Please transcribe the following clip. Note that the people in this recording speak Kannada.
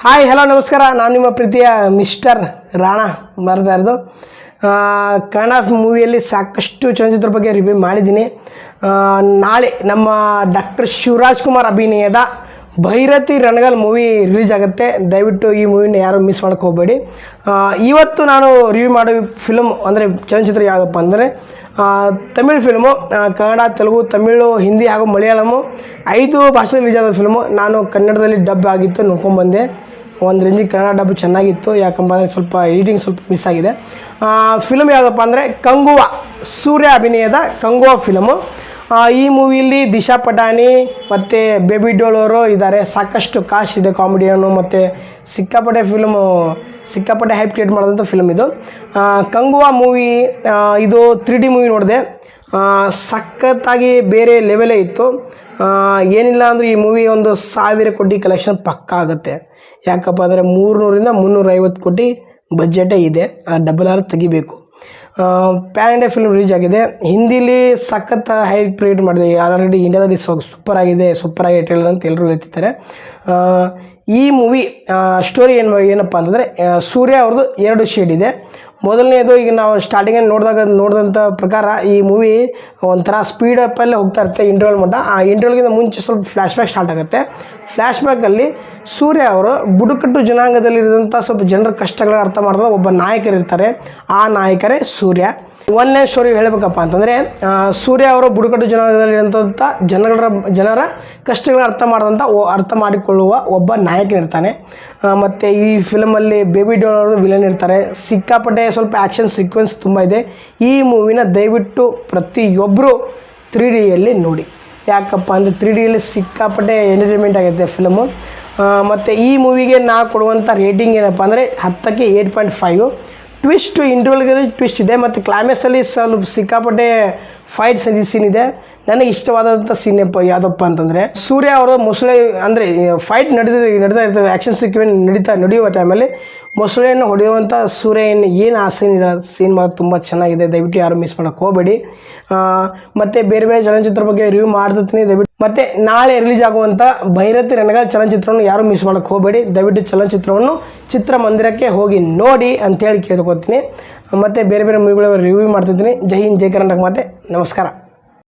ಹಾಯ್ ಹಲೋ ನಮಸ್ಕಾರ. ನಾನು ನಿಮ್ಮ ಪ್ರೀತಿಯ ಮಿಸ್ಟರ್ ರಾಣಾ ಬರ್ತಾ ಇರೋದು. ಕನ್ನಡ ಮೂವಿಯಲ್ಲಿ ಸಾಕಷ್ಟು ಚಲನಚಿತ್ರ ಬಗ್ಗೆ ರಿವ್ಯೂ ಮಾಡಿದ್ದೀನಿ. ನಾಳೆ ನಮ್ಮ ಡಾಕ್ಟರ್ ಶಿವರಾಜ್ಕುಮಾರ್ ಅಭಿನಯದ ಭೈರತಿ ರಣಗಲ್ ಮೂವಿ ರಿಲೀಸ್ ಆಗುತ್ತೆ. ದಯವಿಟ್ಟು ಈ ಮೂವಿನ ಯಾರು ಮಿಸ್ ಮಾಡೋಕ್ಕೆ ಹೋಗಬೇಡಿ. ಇವತ್ತು ನಾನು ರಿವ್ಯೂ ಮಾಡೋ ಫಿಲ್ಮ್ ಅಂದರೆ ಚಲನಚಿತ್ರ ಯಾವುದಪ್ಪ ಅಂದರೆ ತಮಿಳ್ ಫಿಲ್ಮು. ಕನ್ನಡ, ತೆಲುಗು, ತಮಿಳು, ಹಿಂದಿ ಹಾಗೂ ಮಲಯಾಳಮು 5 ಭಾಷೆ ರಿಲೀಸ್ ಆದ ಫಿಲ್ಮು. ನಾನು ಕನ್ನಡದಲ್ಲಿ ಡಬ್ ಆಗಿತ್ತು ನೋಡ್ಕೊಂಡ್ಬಂದೆ. ಒಂದು ರೇಂಜಿಗೆ ಕನ್ನಡ ಡಬ್ ಚೆನ್ನಾಗಿತ್ತು, ಯಾಕಂದರೆ ಸ್ವಲ್ಪ ಎಡಿಟಿಂಗ್ ಸ್ವಲ್ಪ ಮಿಸ್ ಆಗಿದೆ. ಫಿಲ್ಮ್ ಯಾವುದಪ್ಪ ಅಂದರೆ ಕಂಗುವಾ, ಸೂರ್ಯ ಅಭಿನಯದ ಕಂಗುವಾ ಫಿಲಮು. ಈ ಮೂವಿಯಲ್ಲಿ ದಿಶಾ ಪಟಾಣಿ ಮತ್ತು ಬೇಬಿ ಡೋಲ್ ಅವರು ಇದ್ದಾರೆ. ಸಾಕಷ್ಟು ಕಾಸ್ಟ್ ಇದೆ, ಕಾಮಿಡಿಯನ್ನು ಮತ್ತು ಸಿಕ್ಕಾಪಟ್ಟೆ ಹೈಪ್ ಕ್ರಿಯೇಟ್ ಮಾಡೋದಂಥ ಫಿಲ್ಮ್ ಇದು. ಕಂಗುವಾ ಮೂವಿ ಇದು 3D ಮೂವಿ ನೋಡಿದೆ. ಸಖತ್ತಾಗಿ ಬೇರೆ ಲೆವೆಲೇ ಇತ್ತು. ಏನಿಲ್ಲ ಅಂದರೆ ಈ ಮೂವಿ ಒಂದು 1000 ಕೋಟಿ ಕಲೆಕ್ಷನ್ ಪಕ್ಕಾ ಆಗುತ್ತೆ. ಯಾಕಪ್ಪ ಅಂದರೆ 300ರಿಂದ 350 ಕೋಟಿ ಬಜೆಟೇ ಇದೆ. ಡಬಲ್ ಆರ್ ತೆಗಿಬೇಕು. ಪ್ಯಾನ್ ಇಂಡಿಯಾ ಫಿಲ್ಮ್ ರಿಲೀಸ್ ಆಗಿದೆ. ಹಿಂದಿಲಿ ಸಖತ್ ಹೈಪ್ ಕ್ರಿಯೇಟ್ ಮಾಡಿದೆ. ಆಲ್ರೆಡಿ ಇಂಡಿಯಾದಲ್ಲಿ ಸೂಪರಾಗಿ ಟ್ರೇಲರ್ ಅಂತ ಎಲ್ಲರೂ ಹೇಳ್ತಿದ್ದಾರೆ. ಈ ಮೂವಿ ಸ್ಟೋರಿ ಏನಪ್ಪ ಅಂತಂದರೆ ಸೂರ್ಯ ಅವ್ರದ್ದು 2 ಶೇಡ್ ಇದೆ. ಮೊದಲನೇದು ಈಗ ನಾವು ಸ್ಟಾರ್ಟಿಂಗಲ್ಲಿ ನೋಡಿದಂಥ ಪ್ರಕಾರ ಈ ಮೂವಿ ಒಂಥರ ಸ್ಪೀಡಪ್ಪಲ್ಲೇ ಹೋಗ್ತಾ ಇರುತ್ತೆ ಇಂಟರ್ವಲ್ ಮಟ್ಟ. ಆ ಇಂಟರ್ವಲ್ಗಿಂತ ಮುಂಚೆ ಸ್ವಲ್ಪ ಫ್ಲ್ಯಾಶ್ಬ್ಯಾಕ್ ಸ್ಟಾರ್ಟ್ ಆಗುತ್ತೆ. ಫ್ಲ್ಯಾಶ್ಬ್ಯಾಕಲ್ಲಿ ಸೂರ್ಯ ಅವರು ಬುಡಕಟ್ಟು ಜನಾಂಗದಲ್ಲಿರೋಂಥ ಸ್ವಲ್ಪ ಜನರ ಕಷ್ಟಗಳನ್ನ ಅರ್ಥ ಮಾಡಿದ ಒಬ್ಬ ನಾಯಕರಿರ್ತಾರೆ. ಆ ನಾಯಕರೇ ಸೂರ್ಯ. ಒಂದನೇ ಸ್ಟೋರಿ ಹೇಳಬೇಕಪ್ಪ ಅಂತಂದರೆ ಸೂರ್ಯ ಅವರು ಬುಡಕಟ್ಟು ಜನಾಂಗದಲ್ಲಿರೋಂಥ ಜನರ ಕಷ್ಟಗಳನ್ನ ಅರ್ಥ ಮಾಡಿಕೊಳ್ಳುವ ಒಬ್ಬ ನಾಯಕನಿರ್ತಾನೆ. ಮತ್ತು ಈ ಫಿಲಮಲ್ಲಿ ಬೇಬಿ ಡೋಲ್ ಅವರು ವಿಲನ್ ಇರ್ತಾರೆ. ಸಿಕ್ಕಾಪಟ್ಟೆ ಸ್ವಲ್ಪ ಆ್ಯಕ್ಷನ್ ಸೀಕ್ವೆನ್ಸ್ ತುಂಬ ಇದೆ. ಈ ಮೂವಿನ ದಯವಿಟ್ಟು ಪ್ರತಿಯೊಬ್ಬರು 3Dಯಲ್ಲಿ ನೋಡಿ. ಯಾಕಪ್ಪ ಅಂದರೆ 3Dಯಲ್ಲಿ ಸಿಕ್ಕಾಪಟ್ಟೆ ಎಂಟರ್ಟೈನ್ಮೆಂಟ್ ಆಗುತ್ತೆ ಫಿಲಮು. ಮತ್ತು ಈ ಮೂವಿಗೆ ನಾವು ಕೊಡುವಂಥ ರೇಟಿಂಗ್ ಏನಪ್ಪ ಅಂದರೆ 10ಕ್ಕೆ 8.5. ಟ್ವಿಸ್ಟ್ ಇಂಟರ್ವಲ್ಗೆ ಟ್ವಿಸ್ಟ್ ಇದೆ. ಮತ್ತು ಕ್ಲೈಮ್ಯಾಕ್ಸಲ್ಲಿ ಸ್ವಲ್ಪ ಸಿಕ್ಕಾಪಟ್ಟೆ ಫೈಟ್ ಸೀನ್ ಇದೆ. ನನಗೆ ಇಷ್ಟವಾದಂಥ ಸೀನ್ ಯಾವುದಪ್ಪ ಅಂತಂದರೆ ಸೂರ್ಯ ಅವರು ಮೊಸಳೆ ಅಂದರೆ ಫೈಟ್ ನಡೀತಾ ಇರ್ತವೆ, ಆ್ಯಕ್ಷನ್ ನಡೆಯುವ ಟೈಮಲ್ಲಿ ಮೊಸಳೆಯನ್ನು ಹೊಡೆಯುವಂಥ ಸೂರ್ಯ ಏನು ಆ ಸೀನ್ ಮಾತ್ರ ತುಂಬ ಚೆನ್ನಾಗಿದೆ. ದಯವಿಟ್ಟು ಯಾರು ಮಿಸ್ ಮಾಡೋಕ್ಕೆ ಹೋಗಬೇಡಿ. ಮತ್ತು ಬೇರೆ ಚಲನಚಿತ್ರ ಬಗ್ಗೆ ರಿವ್ಯೂ ಮಾಡ್ತೀನಿ ದಯವಿಟ್ಟು. ಮತ್ತು ನಾಳೆ ರಿಲೀಸ್ ಆಗುವಂಥ ಭೈರತಿ ರಣಗಲ್ ಚಲನಚಿತ್ರವನ್ನು ಯಾರು ಮಿಸ್ ಮಾಡೋಕ್ಕೆ ಹೋಗಬೇಡಿ. ದಯವಿಟ್ಟು ಚಲನಚಿತ್ರವನ್ನು ಚಿತ್ರಮಂದಿರಕ್ಕೆ ಹೋಗಿ ನೋಡಿ ಅಂತೇಳಿ ಕೇಳ್ಕೊತೀನಿ. ಮತ್ತು ಬೇರೆ ಮೂವಿಗಳ ರಿವ್ಯೂ ಮಾಡ್ತಿದ್ದೀನಿ. ಜೈ ಹಿಂದ್, ಜೈ ಕರ್ನಾಟಕ. ಮತ್ತೆ ನಮಸ್ಕಾರ.